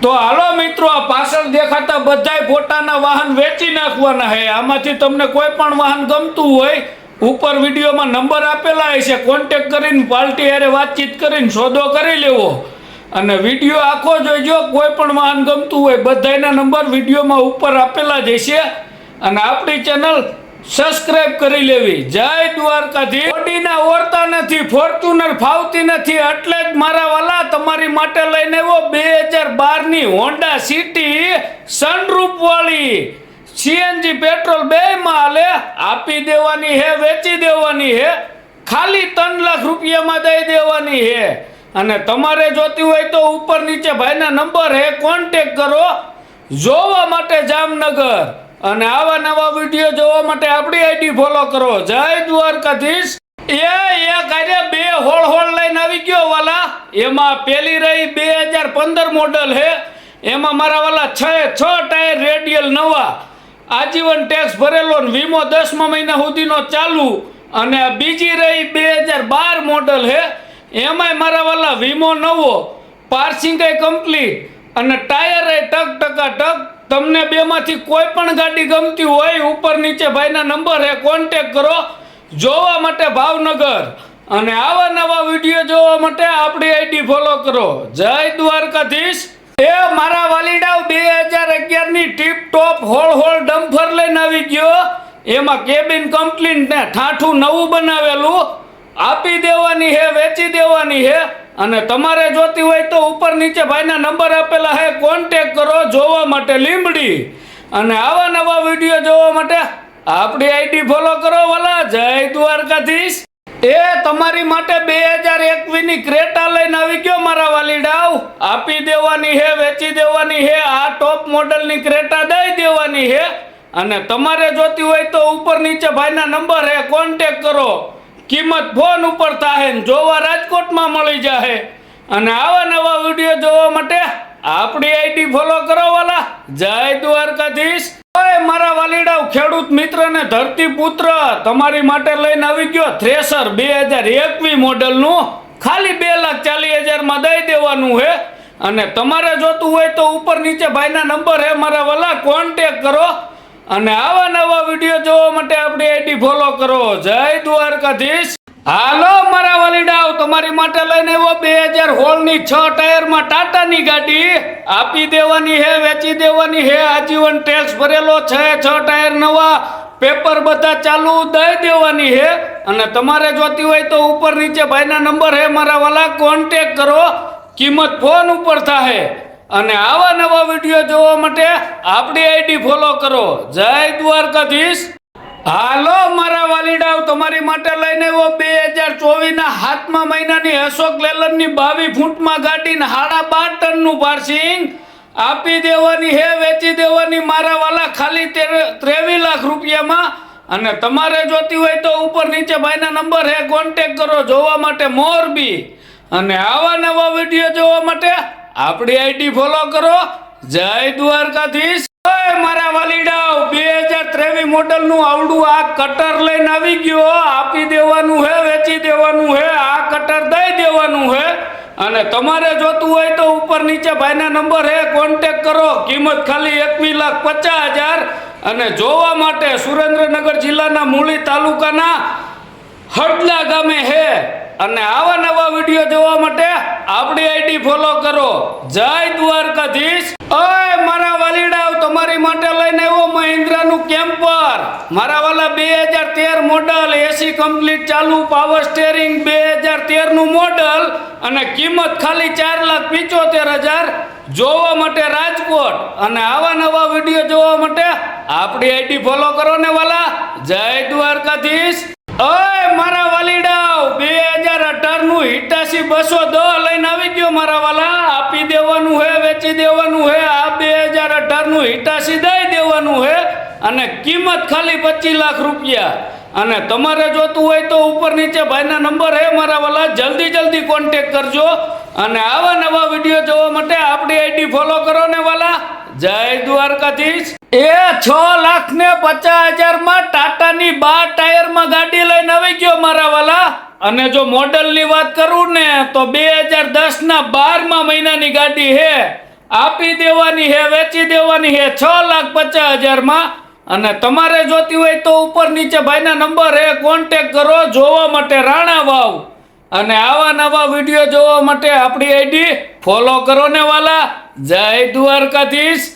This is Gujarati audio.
તો હાલો મિત્રો, આ પાછળ દેખાતા બધાય ફોટાના વાહન વેચી નાખવાના છે। આમાંથી તમને કોઈ પણ વાહન ગમતું હોય, ઉપર વિડીયોમાં નંબર આપેલા હશે, કોન્ટેક્ટ કરીને પાર્ટી હારે વાતચીત કરીને સોદો કરી લેવો અને વિડીયો આખો જોઈજો। કોઈ પણ વાહન ગમતું હોય બધાયના નંબર વિડીયોમાં ઉપર આપેલા જ હશે અને આપણી ચેનલ સબસ્ક્રાઇબ કરી લેવી। જય દ્વારકાધીશ। ઓડીના ઓરતા નથી, ફોર્ચ્યુનર ફાવતી નથી, એટલે જ મારા વાલા તમારી માટે લઈને આવ્યો 2012 ની હોન્ડા સિટી સનરૂફ વાળી સીએનજી પેટ્રોલ બેમાં હાલે। આપી દેવાની હે, વેચી દેવાની હે, ખાલી 3 લાખ રૂપિયામાં દઈ દેવાની હે। અને તમારે જોતી હોય તો ઉપર નીચે ભાઈના નંબર હે, કોન્ટેક્ટ કરો। જોવા માટે જામનગર અને આવા નવા વિડીયો જોવા માટે આપણી આઈડી ફોલો કરો। જય દ્વારકાધીશ। એક આજે 2 હોળ લઈને આવી ગયો વાલા। એમાં પેલી રહી 2015 મોડલ હે, એમાં મારા વાલા 6 ટાયર રેડિયલ નવા, આજીવન ટેક્સ ભરેલો ને વીમો 10મા મહિના સુધીનો ચાલુ। અને બીજી રહી 2012 મોડલ હે, એમાંય મારા વાલા વીમો નવો, પાર્સિંગ કમ્પ્લીટ અને ટાયર ટક। તમને બેમાંથી કોઈ પણ ગાડી ગમતી હોય, ઉપર નીચે ભાઈના નંબર હે, કોન્ટેક્ટ કરો। જોવા માટે ભાવનગર અને આવા નવા વિડીયો જોવા માટે આપણી આઈડી ફોલો કરો। જય દ્વારકાધીશ। એ મારા વાલીડાઓ 2011 ની ટીપ ટોપ હોળ ડમ્ફર લઈને આવી ગયો। એમાં કેબિન કમ્પ્લીટ ને ઠાઠું નવું બનાવેલું, આપી દેવાની હે, વેચી દેવાની હે। અને તમારે જોતી હોય તો ઉપર નીચે ભાઈના નંબર આપેલા હે, કોન્ટેક્ટ કરો। જોવા માટે લીંબડી અને આવા નવા વિડીયો જોવા માટે આપણી આઈડી ફોલો કરો વાલા। જય દ્વારકાધીશ। એ તમારી માટે 2021 ની ક્રેટા લઈને આવી ગયો મારા વાલીડાવ। આપી દેવાની હે, વેચી દેવાની હે, આ ટોપ મોડલની ક્રેટા દઈ દેવાની હે। અને તમારે જોતી હોય તો ઉપર નીચે ભાઈના નંબર હે, કોન્ટેક્ટ કરો। કિંમત ફોન ઉપર થાય ને જોવા રાજકોટમાં મળી જાય। અને આવા નવા વિડીયો જોવા માટે આપણી આઈડી ફોલો કરો વાલા। જય દ્વારકાધીશ। ઓય મારા વાલીડાવ, ખેડૂત મિત્ર ને ધરતી પુત્ર તમારી માટે લઈને આવી ગયો થ્રેસર 2021 મોડલનું, ખાલી 2,40,000 માં દઈ દેવાનું હે। અને તમારે જોતું હોય તો ઉપર નીચે ભાઈના નંબર હે મારા વાલા, કોન્ટેક્ટ કરો। અને આવા નવા વિડીયો જોવા માટે આપણી આઈડી ફોલો કરો। જય દ્વારકાધીશ। હાલો મારા વાલીડાવ, તમારી માટે લઈને આવ્યો 2016 ની 6 ટાયરમાં ટાટાની ગાડી। આપી દેવાની હે, વેચી દેવાની હે, આજીવન ટેક્સ ભરેલો, 6 ટાયર નવા, પેપર બધા ચાલુ, દઈ દેવાની હે। અને તમારે જોતી હોય તો ઉપર નીચે ભાઈના નંબર હે મારા વાલા, કોન્ટેક્ટ કરો। કિંમત ફોન ઉપર થાય। અને આવા નવા વિડીયો જોવા માટે આપણી આઈડી ફોલો કરો। જય દ્વારકાધીશ। હાલો મારા વાલીડાવ, તમારી માટે લઈને આવ્યો 2024 ના 7મા મહિનાની અશોક લેલનની 22 ફૂટમાં ગાડી ને 12.5 ટનનું પાર્સિંગ। આપી દેવાની હે, વેચી દેવાની મારા વાલા, ખાલી 23 લાખ રૂપિયામાં। અને તમારે જોતી હોય તો ઉપર નીચે ભાઈના નંબર હે, કોન્ટેક્ટ કરો। જોવા માટે મોરબી અને આવા નવા વિડીયો જોવા માટે આપણી આઈડી ફોલો કરો। જય દ્વારકાધીશ। ઓય મારા વાલીડાવ, 2023 મોડલનું આવડું આ કટર લઈને આવી ગયો। આપી દેવાનું હે, વેચી દેવાનું હે, આ કટર દઈ દેવાનું હે। અને તમારે જોતું હોય તો ઉપર નીચે ભાઈના નંબર હે, કોન્ટેક્ટ કરો। કિંમત ખાલી 21,50,000। અને જોવા માટે સુરેન્દ્રનગર જિલ્લાના મૂળી તાલુકાના હડલા ગામે હે। અને આવા નવા વિડીયો જોવા માટે આપણી આઈડી ફોલો કરો। જય દ્વારકાધીશ। ઓય મારા વાલીડાવ, તમારી માટે લઈને આવ્યો મહિન્દ્રાનું કેમ્પર મારા વાલા, 2013 મોડલ, એસી કમ્પ્લીટ ચાલુ, પાવર સ્ટેરિંગ, 2013 નું મોડલ અને કિંમત ખાલી 4,75,000। જોવા માટે રાજકોટ અને આવા નવા વિડીયો જોવા માટે આપણી આઈડી ફોલો કરો ને વાલા। જય દ્વારકાધીશ। ઓય મારા વાલીડાવ, 2018 નું હિટાચી 210 લઈને આવી ગયો મારા વાલા। આપી દેવાનું હે, વેચી દેવાનું હે, આ 2018 નું હિટાચી દઈ દેવાનું હે। અને કિંમત ખાલી 25 લાખ રૂપિયા। અને તમારે જોતું હોય તો ઉપર નીચે ભાઈના નંબર હે મારા વાલા, જલ્દી કોન્ટેક્ટ કરજો। અને આવા નવા વિડીયો જોવા માટે આપણી આઈડી ફોલો કરો ને વાલા। જય દ્વારકાધીશ। એ 6,50,000 માં ટાટાની 12 ટાયરમાં ગાડી લઈને આવી ગયો મારા વાલા। અને જો મોડલ ની વાત કરું ને તો 2010 ના 12મા મહિનાની ગાડી હે। આપી દેવાની હે, વેચી દેવાની હે 6,50,000 અને તમારે જોતી હોય તો ઉપર નીચે ભાઈના નંબર હે, કોન્ટેક કરો જોવા માટે રાણા વાવ. અને આવા નવા વિડીયો જોવા માટે આપણી આઈડી ફોલો કરો ને વાલા. જય દ્વારકાધીશ.